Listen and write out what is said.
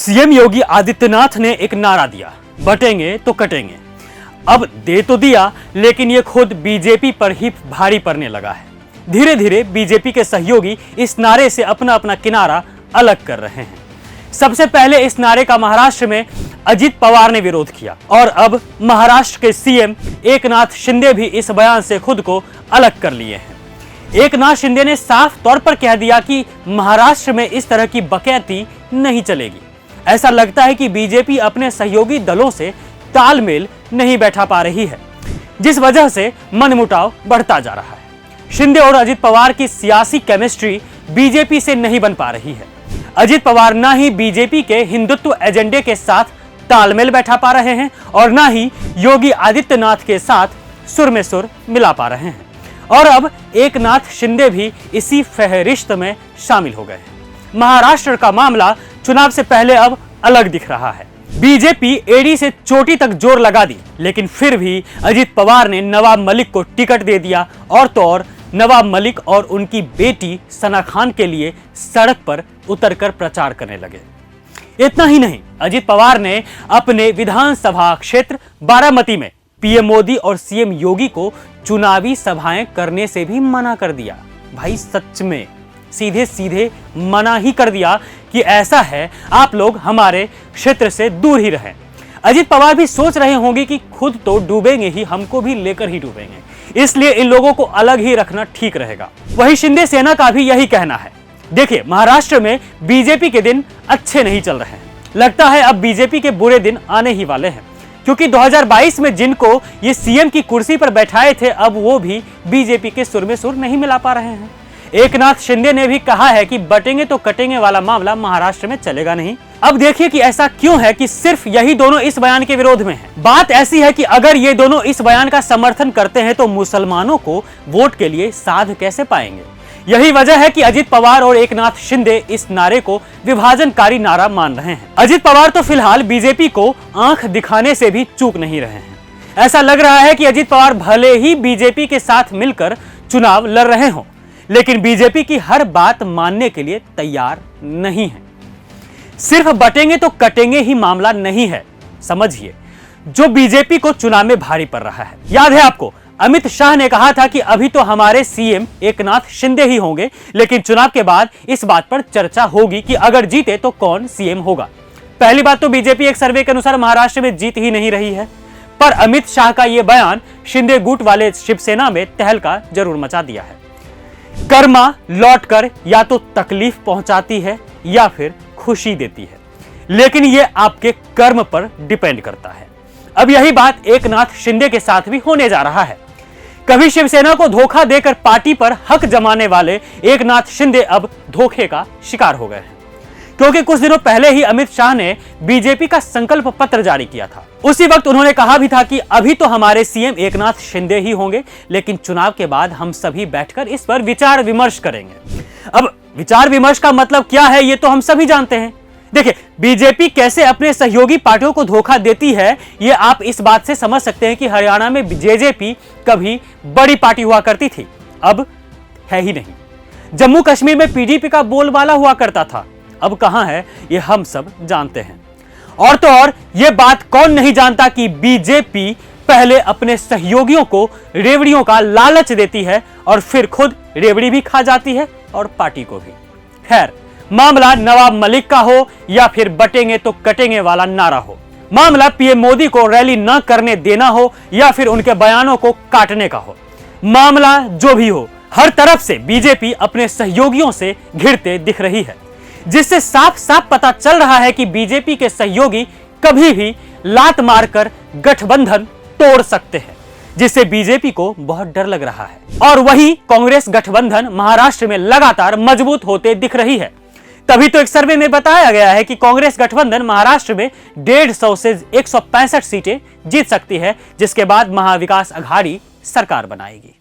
CM Yogi Adityanath ने एक नारा दिया, बटेंगे तो कटेंगे। अब दे तो दिया, लेकिन ये खुद बीजेपी पर ही भारी पड़ने लगा है। धीरे धीरे बीजेपी के सहयोगी इस नारे से अपना अपना किनारा अलग कर रहे हैं। सबसे पहले इस नारे का महाराष्ट्र में अजित पवार ने विरोध किया और अब महाराष्ट्र के सीएम एकनाथ शिंदे भी इस बयान से खुद को अलग कर लिए हैं। एकनाथ शिंदे ने साफ तौर पर कह दिया कि महाराष्ट्र में इस तरह की बकैती नहीं चलेगी। ऐसा लगता है कि बीजेपी अपने सहयोगी दलों से तालमेल नहीं बैठा पा रही है, जिस वजह से मनमुटाव बढ़ता जा रहा है। शिंदे और अजित पवार की सियासी केमिस्ट्री बीजेपी से नहीं बन पा रही है। अजित पवार ना ही बीजेपी के हिंदुत्व एजेंडे के साथ तालमेल बैठा पा रहे हैं और ना ही योगी आदित्यनाथ के साथ सुर में सुर मिला पा रहे हैं। और अब एकनाथ शिंदे भी इसी फहरिस्त में शामिल हो गए हैं। महाराष्ट्र का मामला चुनाव से पहले अब अलग दिख रहा है। बीजेपी एड़ी से चोटी तक जोर लगा दी, लेकिन फिर भी अजित पवार ने नवाब मलिक को टिकट दे दिया और तो और नवाब मलिक और उनकी बेटी सना खान के लिए सड़क पर उतरकर प्रचार करने लगे। इतना ही नहीं, अजित पवार ने अपने विधानसभा क्षेत्र बारामती में पीएम मोदी और सीएम योगी को चुनावी सभाएं करने से भी मना कर दिया। भाई सच में सीधे सीधे मना ही कर दिया कि ऐसा है, आप लोग हमारे क्षेत्र से दूर ही रहें। अजित पवार भी सोच रहे होंगे कि खुद तो डूबेंगे ही, हमको भी लेकर ही डूबेंगे, इसलिए इन लोगों को अलग ही रखना ठीक रहेगा। वही शिंदे सेना का भी यही कहना है। देखिए, महाराष्ट्र में बीजेपी के दिन अच्छे नहीं चल रहे हैं। लगता है अब बीजेपी के बुरे दिन आने ही वाले हैं, क्योंकि 2022 में जिनको ये सीएम की कुर्सी पर बैठाए थे, अब वो भी बीजेपी के सुर में सुर नहीं मिला पा रहे हैं। एकनाथ शिंदे ने भी कहा है कि बटेंगे तो कटेंगे वाला मामला महाराष्ट्र में चलेगा नहीं। अब देखिए कि ऐसा क्यों है कि सिर्फ यही दोनों इस बयान के विरोध में हैं। बात ऐसी है कि अगर ये दोनों इस बयान का समर्थन करते हैं तो मुसलमानों को वोट के लिए साध कैसे पाएंगे। यही वजह है कि अजित पवार और एकनाथ शिंदे इस नारे को विभाजनकारी नारा मान रहे हैं। अजित पवार तो फिलहाल बीजेपी को आंख दिखाने से भी चूक नहीं रहे हैं। ऐसा लग रहा है कि अजित पवार भले ही बीजेपी के साथ मिलकर चुनाव लड़ रहे हों, लेकिन बीजेपी की हर बात मानने के लिए तैयार नहीं है। सिर्फ बटेंगे तो कटेंगे ही मामला नहीं है, समझिए, जो बीजेपी को चुनाव में भारी पड़ रहा है। याद है आपको, अमित शाह ने कहा था कि अभी तो हमारे सीएम एकनाथ शिंदे ही होंगे, लेकिन चुनाव के बाद इस बात पर चर्चा होगी कि अगर जीते तो कौन सीएम होगा। पहली बात तो बीजेपी एक सर्वे के अनुसार महाराष्ट्र में जीत ही नहीं रही है, पर अमित शाह का यह बयान शिंदे गुट वाले शिवसेना में तहलका जरूर मचा दिया है। कर्मा लौटकर या तो तकलीफ पहुंचाती है या फिर खुशी देती है, लेकिन यह आपके कर्म पर डिपेंड करता है। अब यही बात एकनाथ शिंदे के साथ भी होने जा रहा है। कभी शिवसेना को धोखा देकर पार्टी पर हक जमाने वाले एकनाथ शिंदे अब धोखे का शिकार हो गए हैं, क्योंकि कुछ दिनों पहले ही अमित शाह ने बीजेपी का संकल्प पत्र जारी किया था। उसी वक्त उन्होंने कहा भी था कि अभी तो हमारे सीएम एकनाथ शिंदे ही होंगे, लेकिन चुनाव के बाद हम सभी बैठकर इस पर विचार विमर्श करेंगे। अब विचार विमर्श का मतलब क्या है, ये तो हम सभी जानते हैं। देखिए, बीजेपी कैसे अपने सहयोगी पार्टियों को धोखा देती है, ये आप इस बात से समझ सकते हैं कि हरियाणा में जेजेपी कभी बड़ी पार्टी हुआ करती थी, अब है ही नहीं। जम्मू कश्मीर में पीडीपी का बोलबाला हुआ करता था, अब कहां है, ये हम सब जानते हैं। और तो और ये बात कौन नहीं जानता कि बीजेपी पहले अपने सहयोगियों को रेवड़ियों का लालच देती है और फिर खुद रेवड़ी भी खा जाती है और पार्टी को भी। खैर, मामला नवाब मलिक का हो या फिर बटेंगे तो कटेंगे वाला नारा हो, मामला पीएम मोदी को रैली न करने देना हो या फिर उनके बयानों को काटने का हो, मामला जो भी हो, हर तरफ से बीजेपी अपने सहयोगियों से घिरते दिख रही है, जिससे साफ साफ पता चल रहा है कि बीजेपी के सहयोगी कभी भी लात मारकर गठबंधन तोड़ सकते हैं, जिससे बीजेपी को बहुत डर लग रहा है। और वही कांग्रेस गठबंधन महाराष्ट्र में लगातार मजबूत होते दिख रही है। तभी तो एक सर्वे में बताया गया है कि कांग्रेस गठबंधन महाराष्ट्र में 150 से 165 सीटें जीत सकती है, जिसके बाद महाविकास अघाड़ी सरकार बनाएगी।